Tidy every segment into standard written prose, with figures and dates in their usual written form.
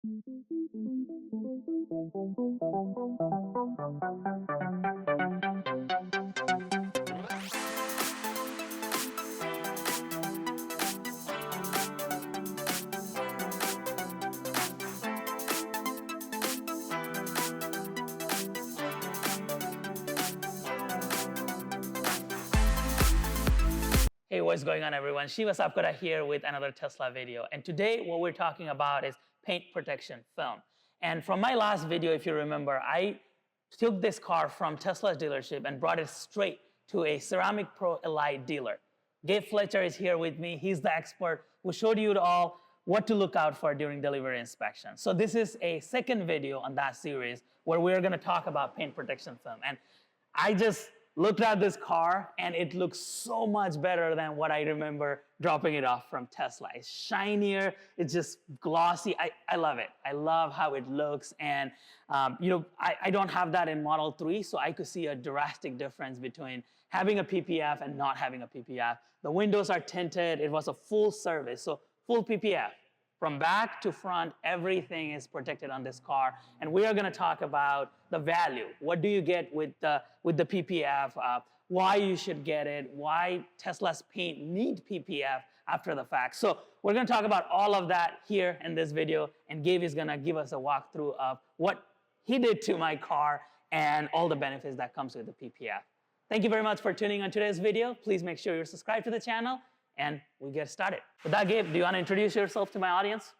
Hey, what's going on, everyone? Shiva Sapkota here with another Tesla video. And today what we're talking about is paint protection film. And from my last video, if you remember, I took this car from Tesla's dealership and brought it straight to a Ceramic Pro Elite dealer. Gabe Fletcher is here with me. He's the expert who showed you all what to look out for during delivery inspection. So this is a second video on that series where we're going to talk about paint protection film. And I just looked at this car and it looks so much better than what I remember dropping it off from Tesla. It's shinier, it's just glossy. I love it. I love how it looks. And I don't have that in Model 3, so I could see a drastic difference between having a PPF and not having a PPF. The windows are tinted. It was a full service, so full PPF. From back to front, everything is protected on this car. And we are going to talk about the value. What do you get with the PPF? Why you should get it? Why Tesla's paint need PPF after the fact? So we're going to talk about all of that here in this video. And Gabe is going to give us a walkthrough of what he did to my car and all the benefits that comes with the PPF. Thank you very much for tuning on today's video. Please make sure you're subscribed to the channel. And we get started. With that, Gabe, do you want to introduce yourself to my audience?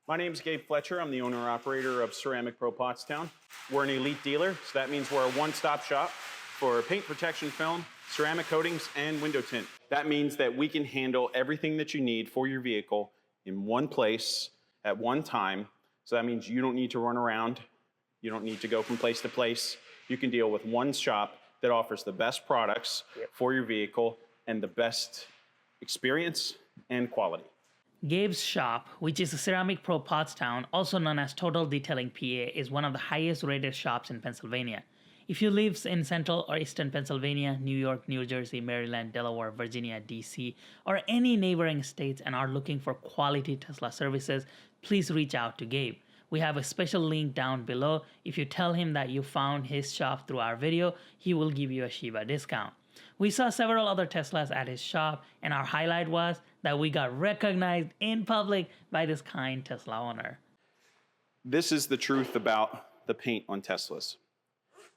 My name's Gabe Fletcher. I'm the owner-operator of Ceramic Pro Pottstown. We're an elite dealer, so that means we're a one-stop shop for paint protection film, ceramic coatings, and window tint. That means that we can handle everything that you need for your vehicle in one place at one time. So that means you don't need to run around. You don't need to go from place to place. You can deal with one shop that offers the best products for your vehicle and the best experience and quality. Gabe's shop, which is Ceramic Pro Pottstown, also known as Total Detailing PA, is one of the highest rated shops in Pennsylvania. If you live in Central or Eastern Pennsylvania, New York, New Jersey, Maryland, Delaware, Virginia, DC, or any neighboring states and are looking for quality Tesla services, please reach out to Gabe. We have a special link down below. If you tell him that you found his shop through our video, he will give you a Shiva discount. We saw several other Teslas at his shop, and our highlight was that we got recognized in public by this kind Tesla owner. This is the truth about the paint on Teslas.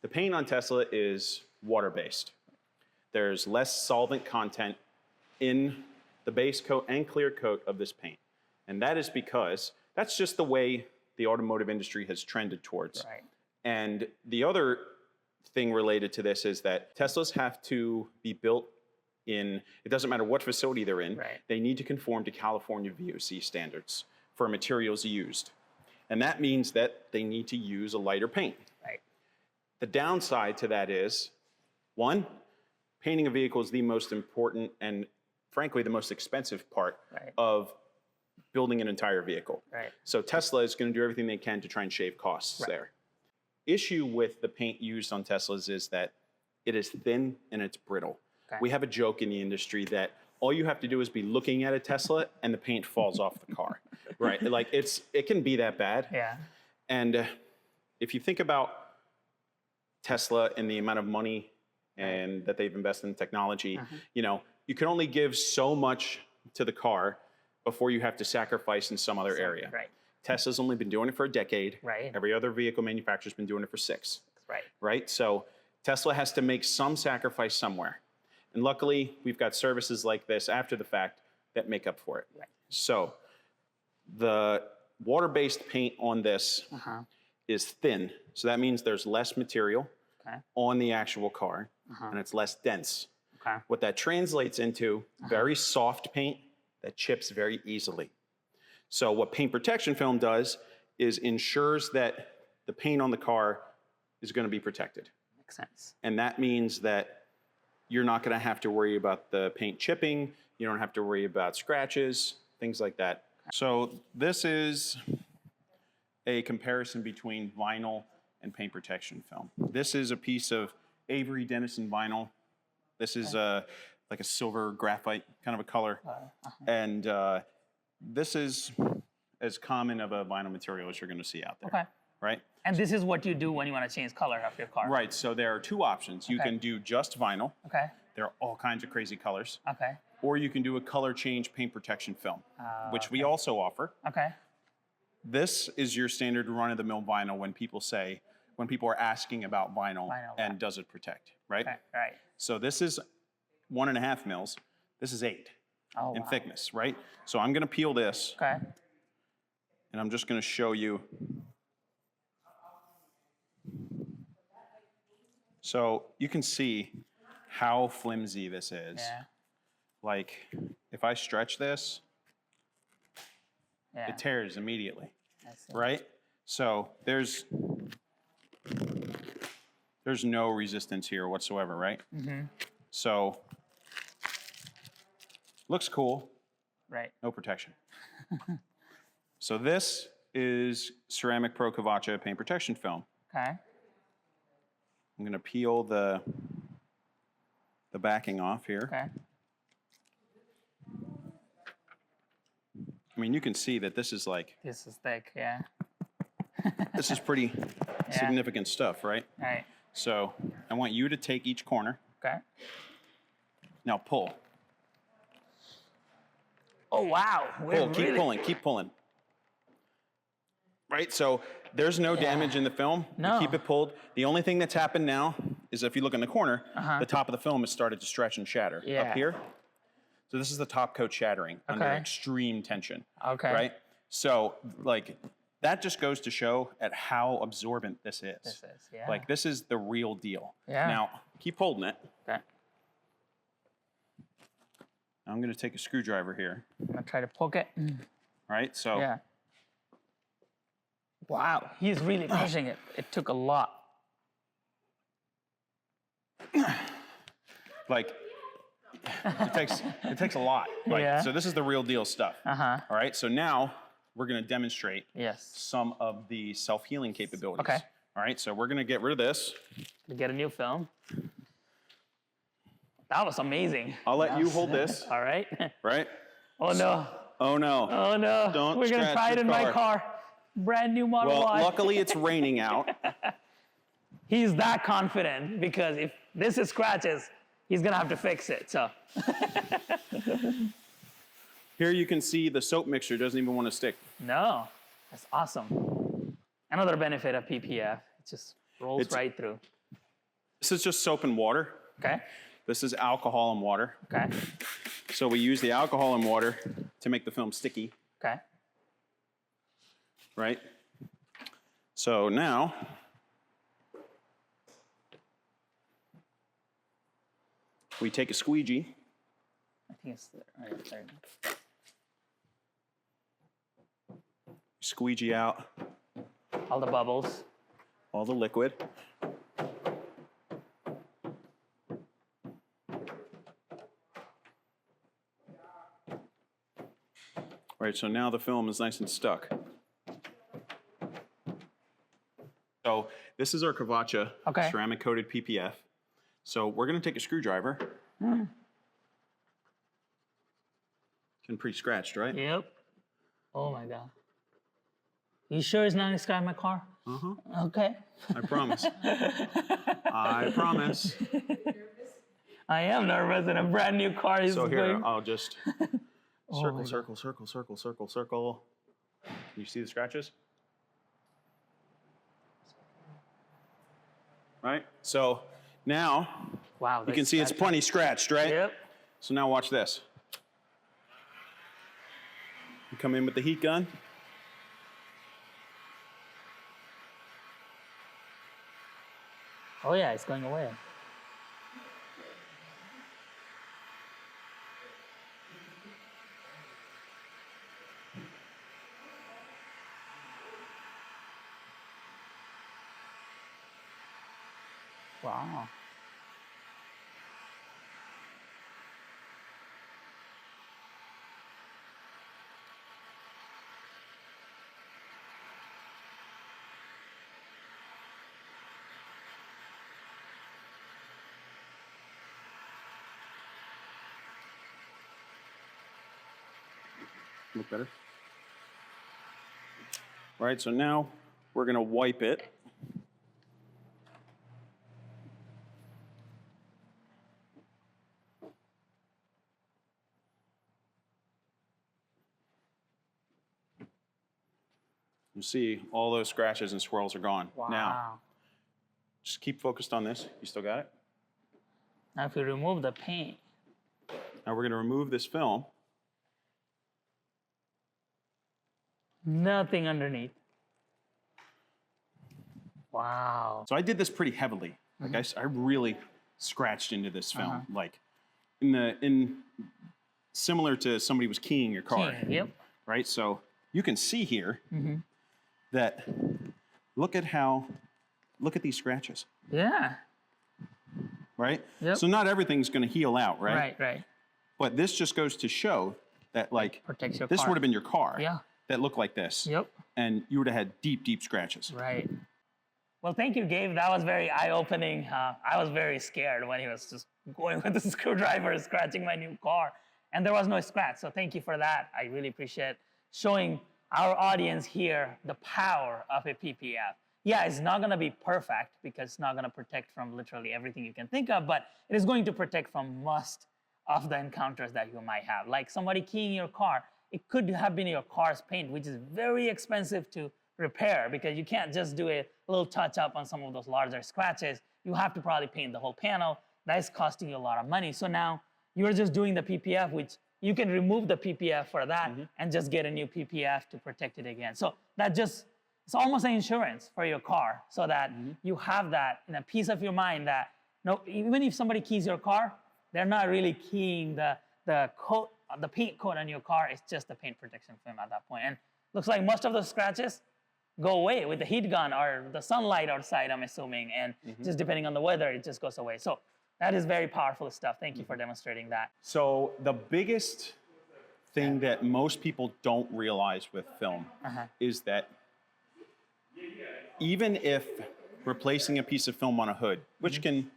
The paint on Tesla is water-based. There's less solvent content in the base coat and clear coat of this paint. And that is because that's just the way the automotive industry has trended towards. Right. And the other thing related to this is that Teslas have to be built in, it doesn't matter what facility they're in, Right. They need to conform to California VOC standards for materials used. And that means that they need to use a lighter paint. Right. The downside to that is, one, painting a vehicle is the most important and frankly the most expensive part of building an entire vehicle. Right. So Tesla is going to do everything they can to try and shave costs there. Issue with the paint used on Teslas is that it is thin and it's brittle. Okay. We have a joke in the industry that all you have to do is be looking at a Tesla and the paint falls off the car, right? Like it can be that bad. Yeah. And if you think about Tesla and the amount of money and that they've invested in technology, you know, you can only give so much to the car before you have to sacrifice in some other area. Right. Tesla's only been doing it for a decade. Right. Every other vehicle manufacturer's been doing it for 6. Right. Right? So Tesla has to make some sacrifice somewhere. And luckily, we've got services like this after the fact that make up for it. Right. So the water-based paint on this is thin. So that means there's less material on the actual car, and it's less dense. Okay. What that translates into, very soft paint that chips very easily. So what paint protection film does is ensures that the paint on the car is going to be protected. Makes sense. And that means that you're not going to have to worry about the paint chipping. You don't have to worry about scratches, things like that. So this is a comparison between vinyl and paint protection film. This is a piece of Avery Dennison vinyl. This is like a silver graphite kind of a color. And this is as common of a vinyl material as you're going to see out there. Okay. Right? And this is what you do when you want to change color of your car. Right. So there are two options. You can do just vinyl. Okay. There are all kinds of crazy colors. Okay. Or you can do a color change paint protection film, which we also offer. Okay. This is your standard run-of-the-mill vinyl when people are asking about vinyl and does it protect, right? Okay. Right. So this is 1.5 mils. This is 8 in thickness, right? So I'm going to peel this. Okay. And I'm just going to show you. So you can see how flimsy this is. Yeah. Like, if I stretch this, it tears immediately, right? So there's no resistance here whatsoever, right? Mm-hmm. So looks cool. Right. No protection. So this is Ceramic Pro Cavacha paint protection film. Okay. I'm going to peel the backing off here. Okay. I mean, you can see that this is like... This is thick, yeah. This is pretty significant stuff, right? Right. So I want you to take each corner. Okay. Now pull. Oh, wow. Pull, keep pulling, keep pulling. Right, so there's no damage in the film. No. You keep it pulled. The only thing that's happened now is if you look in the corner, the top of the film has started to stretch and shatter up here. So this is the top coat shattering under extreme tension. Okay. Right? So, like, that just goes to show at how absorbent this is. This is, yeah. Like, this is the real deal. Yeah. Now, keep holding it. Okay. I'm going to take a screwdriver here. I'm going to try to poke it. Right? So. Yeah. Wow, he's really pushing it. It took a lot. Like, it takes a lot. Like, so this is the real deal stuff. All right, so now we're going to demonstrate some of the self-healing capabilities. Okay. All right, so we're going to get rid of this. Get a new film. That was amazing. I'll let you hold this. All right. Right? Oh, no. Oh, no. Oh, no. Don't We're going to try it in my car. Brand new Model Y. Well, luckily it's raining out. He's that confident because if this is scratches, he's going to have to fix it, so. Here you can see the soap mixture doesn't even want to stick. No, that's awesome. Another benefit of PPF, it just rolls right through. This is just soap and water. Okay. This is alcohol and water. Okay. So we use the alcohol and water to make the film sticky. Okay. Right? So now, we take a squeegee. I think it's right there. Squeegee out all the bubbles, all the liquid. Right, so now the film is nice and stuck. So this is our Cavacha ceramic coated PPF. So we're going to take a screwdriver. It's been pretty scratched, right? Yep. Oh my God. You sure it's not going to scratch my car? Uh-huh. Okay. I promise. I promise. I am nervous in a brand new car. So here, I'll just circle, circle, circle, circle, circle, circle. Can you see the scratches? Right? So now, you can see it's plenty scratched, right? Yep. So now watch this. You come in with the heat gun. Oh yeah, it's going away. Wow. Look better. right? So now we're gonna wipe it. You see all those scratches and swirls are gone. Wow. Now, just keep focused on this. You still got it? Now if you remove the paint. Now we're gonna remove this film. Nothing underneath. Wow. So I did this pretty heavily. Like I really scratched into this film, like in similar to somebody was keying your car. Yep. Right? So you can see here that look at these scratches. Yeah. Right? Yep. So not everything's gonna heal out, right? Right, right. But this just goes to show that like Protects your this car. would have been your car Yeah. that looked like this. Yep. And you would have had deep, deep scratches. Right. Well, thank you, Gabe. That was very eye-opening. I was very scared when he was just going with the screwdriver, scratching my new car. And there was no scratch, so thank you for that. I really appreciate showing our audience here the power of a PPF. Yeah, it's not gonna be perfect because it's not gonna protect from literally everything you can think of, but it is going to protect from most of the encounters that you might have. Like somebody keying your car, it could have been your car's paint, which is very expensive to repair because you can't just do a little touch up on some of those larger scratches. You have to probably paint the whole panel. That is costing you a lot of money. So now you're just doing the PPF, which you can remove the PPF for that and just get a new PPF to protect it again. So that just, it's almost an insurance for your car so that you have that in a peace of your mind that no, even if somebody keys your car, they're not really keying the coat, the paint coat on your car. It's just the paint protection film at that point. And looks like most of those scratches go away with the heat gun or the sunlight outside, I'm assuming, and just depending on the weather, it just goes away. So that is very powerful stuff. Thank you for demonstrating that. So the biggest thing that most people don't realize with film is that even if replacing a piece of film on a hood, which can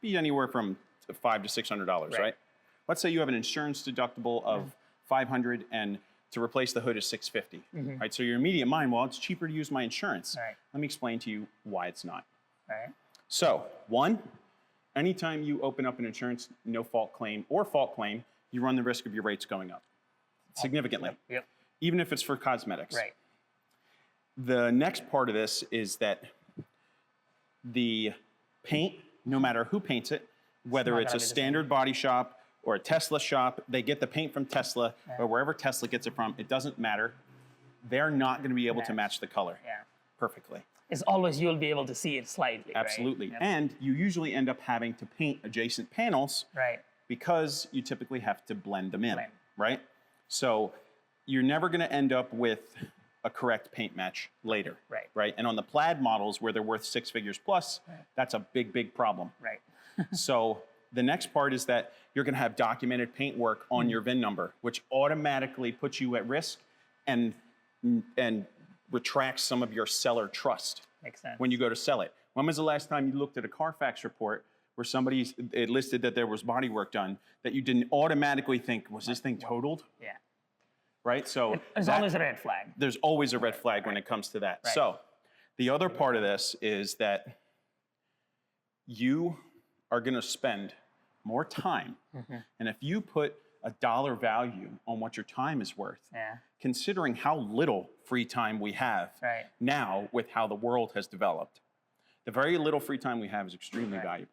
be anywhere from $500 to $600, right? Let's say you have an insurance deductible of $500 and to replace the hood is $650, right? So your immediate mind, well, it's cheaper to use my insurance. Right. Let me explain to you why it's not. Right. So, one, anytime you open up an insurance no fault claim or fault claim, you run the risk of your rates going up significantly, Yep. even if it's for cosmetics. Right. The next part of this is that the paint, no matter who paints it, whether it's a standard body shop or a Tesla shop, they get the paint from Tesla or wherever Tesla gets it from, it doesn't matter. They're not going to be able to match the color perfectly. It's always, you'll be able to see it slightly. Absolutely. Right? Yep. And you usually end up having to paint adjacent panels because you typically have to blend them in, right? So you're never going to end up with a correct paint match later, right? And on the plaid models where they're worth 6 figures plus, that's a big, big problem. Right. So the next part is that you're going to have documented paint work on your VIN number, which automatically puts you at risk and retracts some of your seller trust. Makes sense. When you go to sell it. When was the last time you looked at a Carfax report where it listed that there was body work done that you didn't automatically think, was this thing totaled? Yeah. Right? So there's always a red flag. There's always a red flag when it comes to that. Right. So the other part of this is that you are going to spend more time. And if you put a dollar value on what your time is worth, considering how little free time we have now with how the world has developed, the very little free time we have is extremely valuable.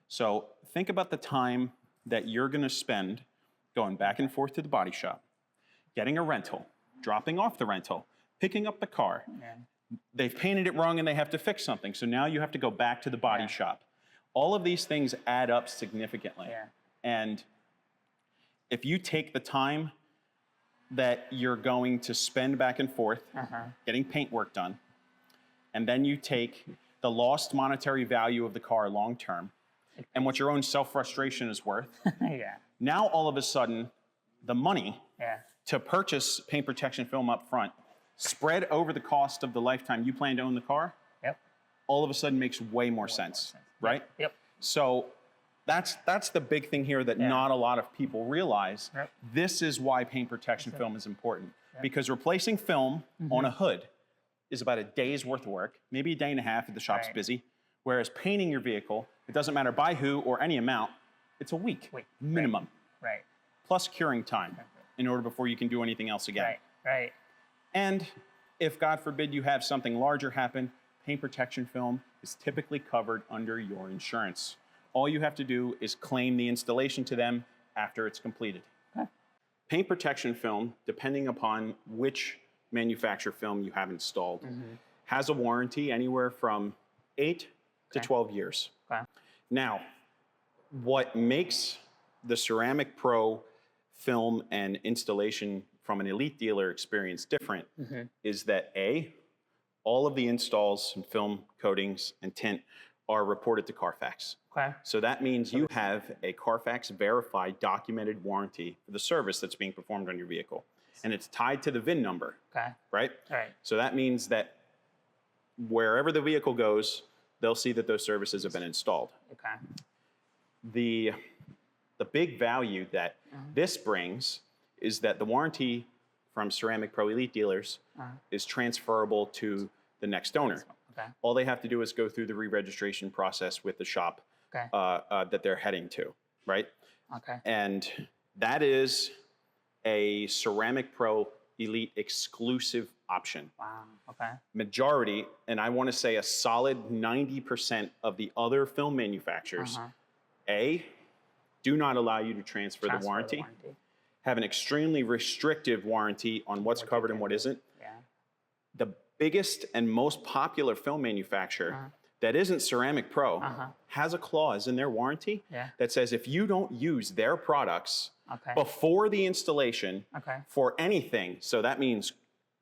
So think about the time that you're going to spend going back and forth to the body shop, getting a rental, dropping off the rental, picking up the car. They've painted it wrong and they have to fix something. So now you have to go back to the body shop. All of these things add up significantly. And if you take the time that you're going to spend back and forth getting paint work done, and then you take the lost monetary value of the car long term and what your own self-frustration is worth, now all of a sudden the money to purchase paint protection film up front spread over the cost of the lifetime you plan to own the car, all of a sudden makes way more sense, right? So that's the big thing here that not a lot of people realize. This is why paint protection film is important. Because replacing film on a hood is about a day's worth of work, maybe a day and a half if the shop's busy. Whereas painting your vehicle, it doesn't matter by who or any amount, it's a week minimum. Right. Plus curing time in order before you can do anything else again. Right. And if, God forbid, you have something larger happen, paint protection film is typically covered under your insurance. All you have to do is claim the installation to them after it's completed. Okay. Paint protection film, depending upon which manufacturer film you have installed, has a warranty anywhere from 8 to 12 years. Okay. Now, what makes the Ceramic Pro film and installation from an elite dealer experience different is that A, all of the installs and film coatings and tint are reported to Carfax. Okay. So that means you have a Carfax verified documented warranty for the service that's being performed on your vehicle. And it's tied to the VIN number. Okay. Right? Right. So that means that wherever the vehicle goes, they'll see that those services have been installed. Okay. The big value that this brings is that the warranty from Ceramic Pro Elite dealers is transferable to the next owner. Okay. All they have to do is go through the re-registration process with the shop that they're heading to, right? Okay. And that is a Ceramic Pro Elite exclusive option. Wow. Okay. Majority, and I want to say a solid 90% of the other film manufacturers, A, do not allow you to transfer the warranty, have an extremely restrictive warranty on what's covered and what isn't. Yeah. The biggest and most popular film manufacturer that isn't Ceramic Pro has a clause in their warranty that says if you don't use their products before the installation for anything, so that means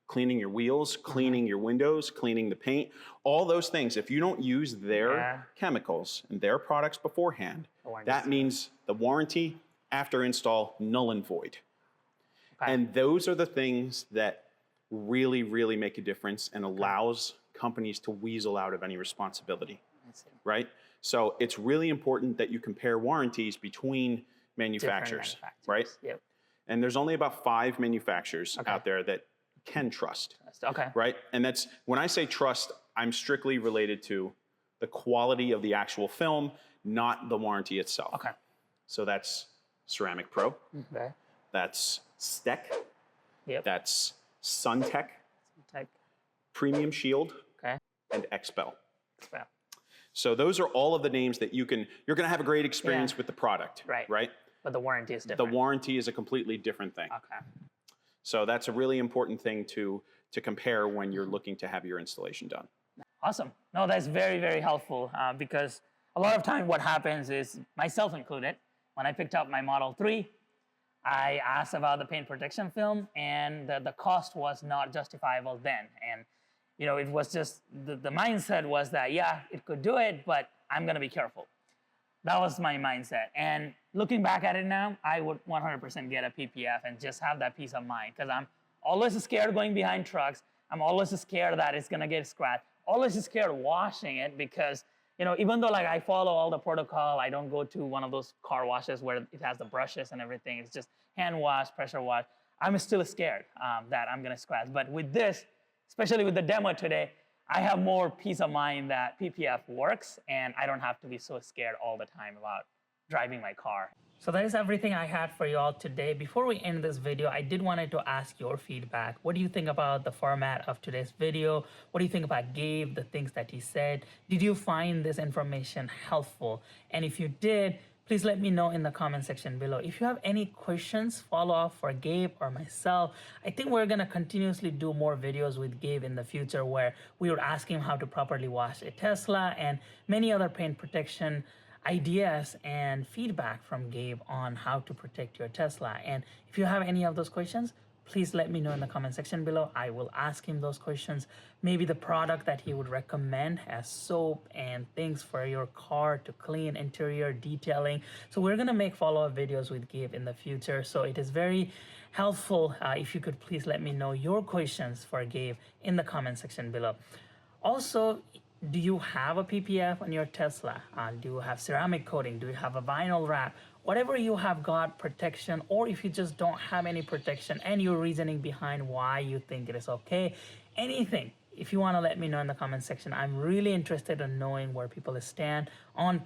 cleaning your wheels, cleaning your windows, cleaning the paint, all those things, if you don't use their chemicals and their products beforehand, that means the warranty after install, null and void. And those are the things that really, really make a difference and allows companies to weasel out of any responsibility, right? So it's really important that you compare warranties between manufacturers, right? Yep. And there's only about 5 manufacturers out there that can trust, right? And that's, when I say trust, I'm strictly related to the quality of the actual film, not the warranty itself. Okay. So that's Ceramic Pro. Okay. That's Steck. Yep. That's Suntech. Suntech. Premium Shield. Okay. And Expel. Expel. So those are all of the names that you're going to have a great experience with the product. Right. Right? But the warranty is different. The warranty is a completely different thing. Okay. So that's a really important thing to compare when you're looking to have your installation done. Awesome. No, that's very, very helpful because a lot of time what happens is, myself included, when I picked up my Model 3, I asked about the paint protection film and the cost was not justifiable then. And, you know, it was just, the mindset was that, yeah, it could do it, but I'm going to be careful. That was my mindset. And looking back at it now, I would 100% get a PPF and just have that peace of mind because I'm always scared going behind trucks. I'm always scared that it's going to get scratched. Always scared washing it because, you know, even though like I follow all the protocol, I don't go to one of those car washes where it has the brushes and everything. It's just hand wash, pressure wash. I'm still scared that I'm going to scratch. But with this, especially with the demo today, I have more peace of mind that PPF works and I don't have to be so scared all the time about driving my car. So that is everything I had for you all today. Before we end this video, I did wanted to ask your feedback. What do you think about the format of today's video? What do you think about Gabe, the things that he said? Did you find this information helpful? And if you did, please let me know in the comment section below. If you have any questions, follow up for Gabe or myself. I think we're gonna continuously do more videos with Gabe in the future where we would ask him how to properly wash a Tesla and many other paint protection ideas and feedback from Gabe on how to protect your Tesla. And if you have any of those questions, please let me know in the comment section below. I will ask him those questions. Maybe the product that he would recommend as soap and things for your car to clean, interior detailing. So we're gonna make follow-up videos with Gabe in the future. So it is very helpful if you could please let me know your questions for Gabe in the comment section below. Also, do you have a PPF on your Tesla? Do you have ceramic coating? Do you have a vinyl wrap? Whatever you have got protection, or if you just don't have any protection and your reasoning behind why you think it is okay, anything, if you want to let me know in the comment section. I'm really interested in knowing where people stand on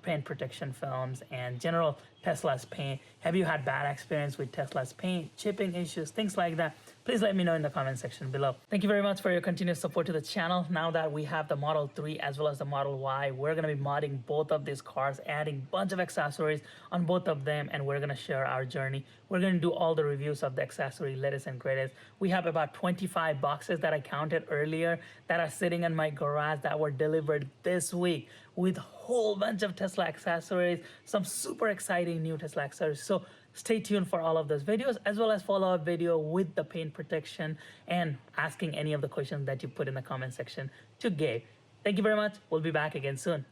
paint protection films and general Tesla's paint. Have you had bad experience with Tesla's paint, chipping issues, things like that? Please let me know in the comment section below. Thank you very much for your continued support to the channel. Now that we have the Model 3 as well as the Model Y, we're going to be modding both of these cars, adding a bunch of accessories on both of them, and we're going to share our journey. We're going to do all the reviews of the accessory latest and greatest. We have about 25 boxes that I counted earlier that are sitting in my garage that were delivered this week with a whole bunch of Tesla accessories, some super exciting new Tesla accessories. So stay tuned for all of those videos, as well as follow-up video with the paint protection and asking any of the questions that you put in the comment section to Gabe. Thank you very much. We'll be back again soon.